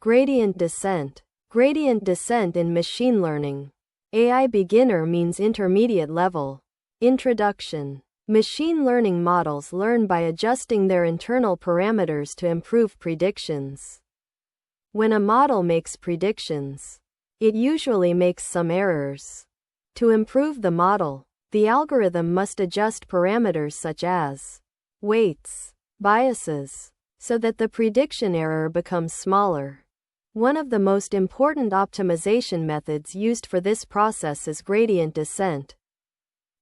Gradient descent. Gradient descent in machine learning. AI beginner means intermediate level. Introduction. Machine learning models learn by adjusting their internal parameters to improve predictions. When a model makes predictions, it usually makes some errors. To improve the model, the algorithm must adjust parameters such as weights, biases, so that the prediction error becomes smaller. One of the most important optimization methods used for this process is gradient descent.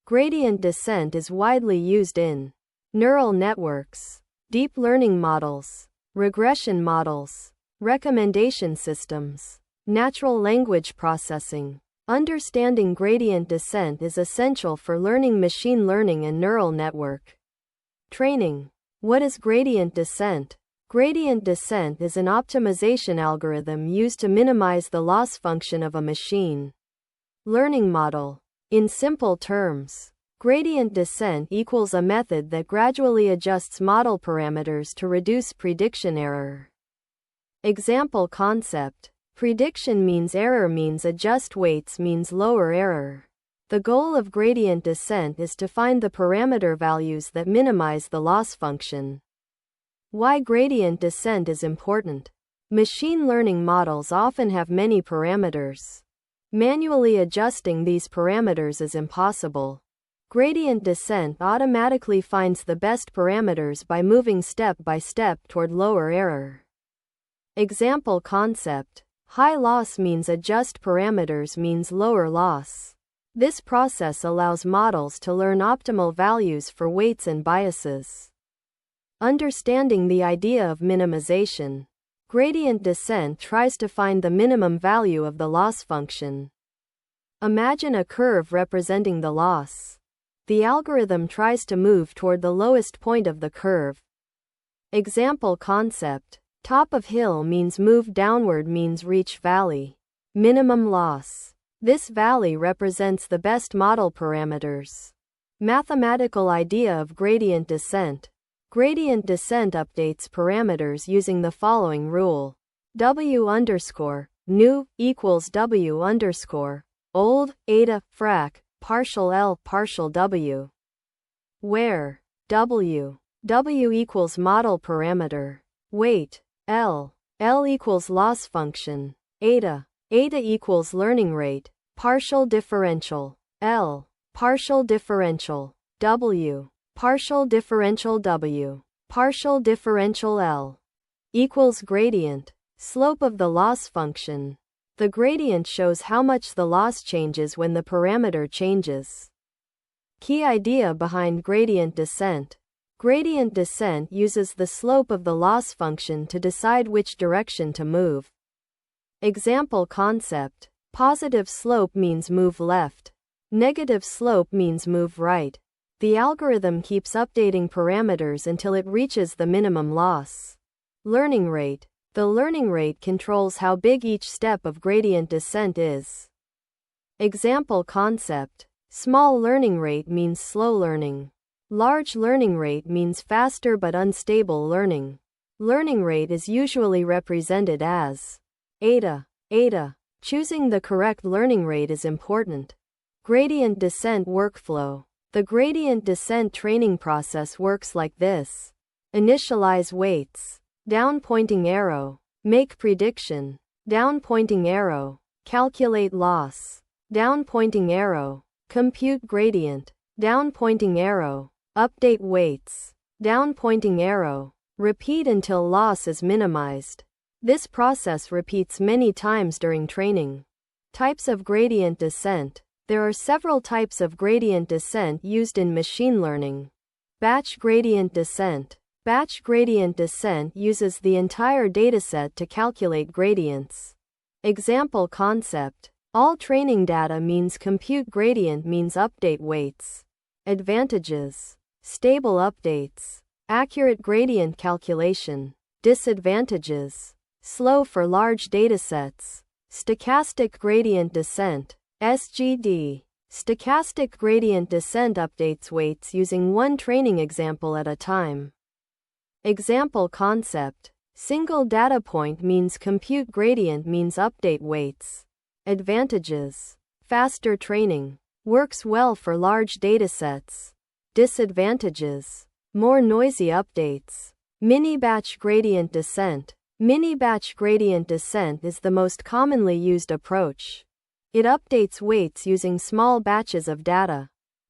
Gradient descent is widely used in neural networks, deep learning models, regression models, recommendation systems, natural language processing. Understanding gradient descent is essential for learning machine learning and neural network training. What is gradient descent? Gradient descent is an optimization algorithm used to minimize the loss function of a machine learning model. In simple terms, gradient descent equals a method that gradually adjusts model parameters to reduce prediction error. Example concept. Prediction means error means adjust weights means lower error. The goal of gradient descent is to find the parameter values that minimize the loss function. Why gradient descent is important. Machine learning models often have many parameters. Manually adjusting these parameters is impossible. Gradient descent automatically finds the best parameters by moving step by step toward lower error. Example concept. High loss means adjust parameters means lower loss. This process allows models to learn optimal values for weights and biases. Understanding the idea of minimization. Gradient descent tries to find the minimum value of the loss function. Imagine a curve representing the loss. The algorithm tries to move toward the lowest point of the curve. Example concept. Top of hill means move downward means reach valley. Minimum loss. This valley represents the best model parameters. Mathematical idea of gradient descent. Gradient descent updates parameters using the following rule. W underscore new equals W underscore old eta frac partial L partial W. Where W equals model parameter. Weight L equals loss function. Eta equals learning rate. Partial differential L partial differential W partial differential W partial differential L equals gradient slope of the loss function. The gradient shows how much the loss changes when the parameter changes. Key idea behind gradient descent. Gradient descent uses the slope of the loss function to decide which direction to move. Example concept. Positive slope means move left. Negative slope means move right. The algorithm keeps updating parameters until it reaches the minimum loss. Learning rate. The learning rate controls how big each step of gradient descent is. Example concept. Small learning rate means slow learning. Large learning rate means faster but unstable learning. Learning rate is usually represented as eta. Choosing the correct learning rate is important. Gradient descent workflow. The gradient descent training process works like this. Initialize weights. Down pointing arrow. Make prediction. Down pointing arrow. Calculate loss. Down pointing arrow. Compute gradient. Down pointing arrow. Update weights. Down pointing arrow. Repeat until loss is minimized. This process repeats many times during training. Types of gradient descent. There are several types of gradient descent used in machine learning. Batch gradient descent. Batch gradient descent uses the entire dataset to calculate gradients. Example concept. All training data means compute gradient means update weights. Advantages. Stable updates. Accurate gradient calculation. Disadvantages. Slow for large datasets. Stochastic gradient descent. SGD. Stochastic gradient descent updates weights using one training example at a time. Example concept. Single data point means compute, gradient means update weights. Advantages: faster training, works well for large datasets. Disadvantages: more noisy updates. Mini-batch gradient descent. Mini-batch gradient descent is the most commonly used approach. It updates weights using small batches of data.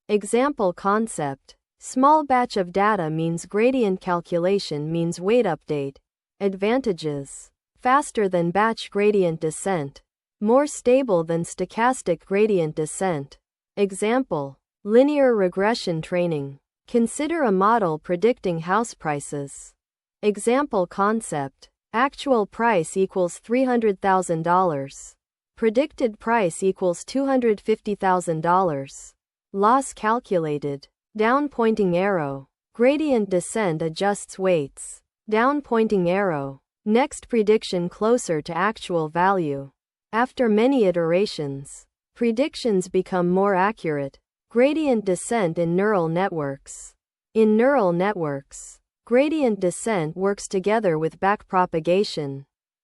Example concept: small batch of data means gradient calculation means weight update. Advantages: faster than batch gradient descent, more stable than stochastic gradient descent. Example: linear regression training. Consider a model predicting house prices. Example concept: actual price equals $300,000. Predicted price equals $250,000. Loss calculated. Down pointing arrow. Gradient descent adjusts weights. Down pointing arrow. Next prediction closer to actual value. After many iterations, predictions become more accurate. Gradient descent in neural networks. In neural networks, gradient descent works together with backpropagation.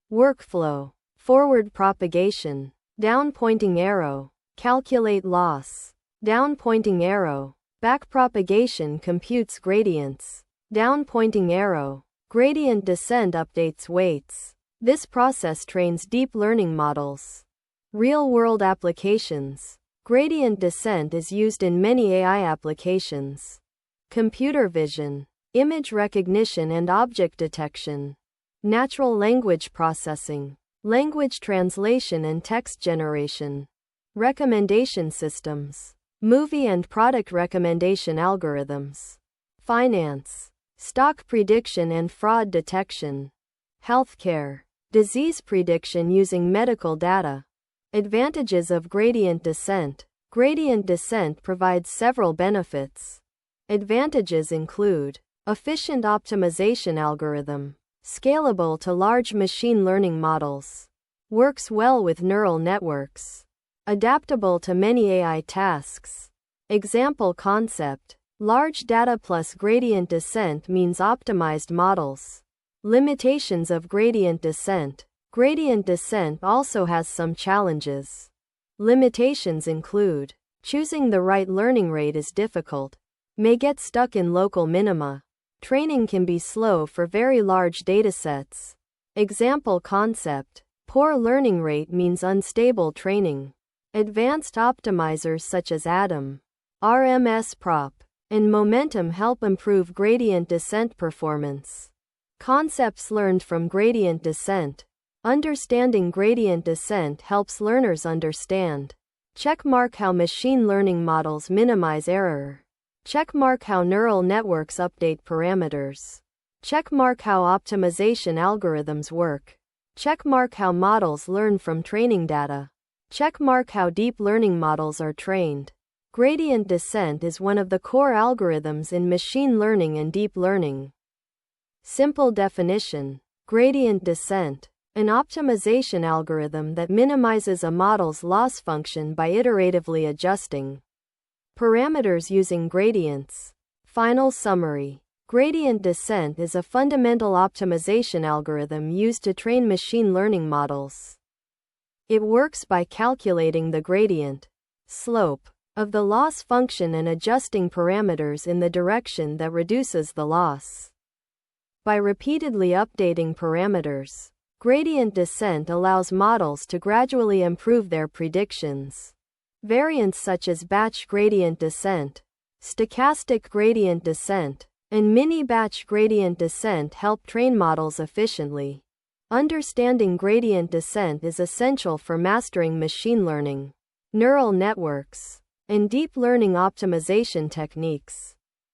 Workflow: forward propagation. Down pointing arrow. Calculate loss. Down pointing arrow. Backpropagation computes gradients. Down pointing arrow. Gradient descent updates weights. This process trains deep learning models. Real-world applications. Gradient descent is used in many AI applications. Computer vision, image recognition and object detection, natural language processing, language translation and text generation, recommendation systems, movie and product recommendation algorithms, finance, stock prediction and fraud detection, healthcare, disease prediction using medical data. Advantages of gradient descent. Gradient descent provides several benefits. Advantages include efficient optimization algorithm, scalable to large machine learning models, works well with neural networks, adaptable to many AI tasks. Example concept: large data plus gradient descent means optimized models. Limitations of gradient descent. Gradient descent also has some challenges. Limitations include choosing the right learning rate is difficult, may get stuck in local minima. Training can be slow for very large datasets. Example concept: poor learning rate means unstable training. Advanced optimizers such as ADAM, RMS-prop, and momentum help improve gradient descent performance. Concepts learned from gradient descent. Understanding gradient descent helps learners understand. Checkmark how machine learning models minimize error. Checkmark how neural networks update parameters. Checkmark how optimization algorithms work. Checkmark how models learn from training data. Checkmark how deep learning models are trained. Gradient descent is one of the core algorithms in machine learning and deep learning. Simple definition: gradient descent, an optimization algorithm that minimizes a model's loss function by iteratively adjusting parameters using gradients. Final summary: gradient descent is a fundamental optimization algorithm used to train machine learning models. It works by calculating the gradient, slope, of the loss function and adjusting parameters in the direction that reduces the loss. By repeatedly updating parameters, gradient descent allows models to gradually improve their predictions. Variants such as batch gradient descent, stochastic gradient descent, and mini-batch gradient descent help train models efficiently. Understanding gradient descent is essential for mastering machine learning, neural networks, and deep learning optimization techniques.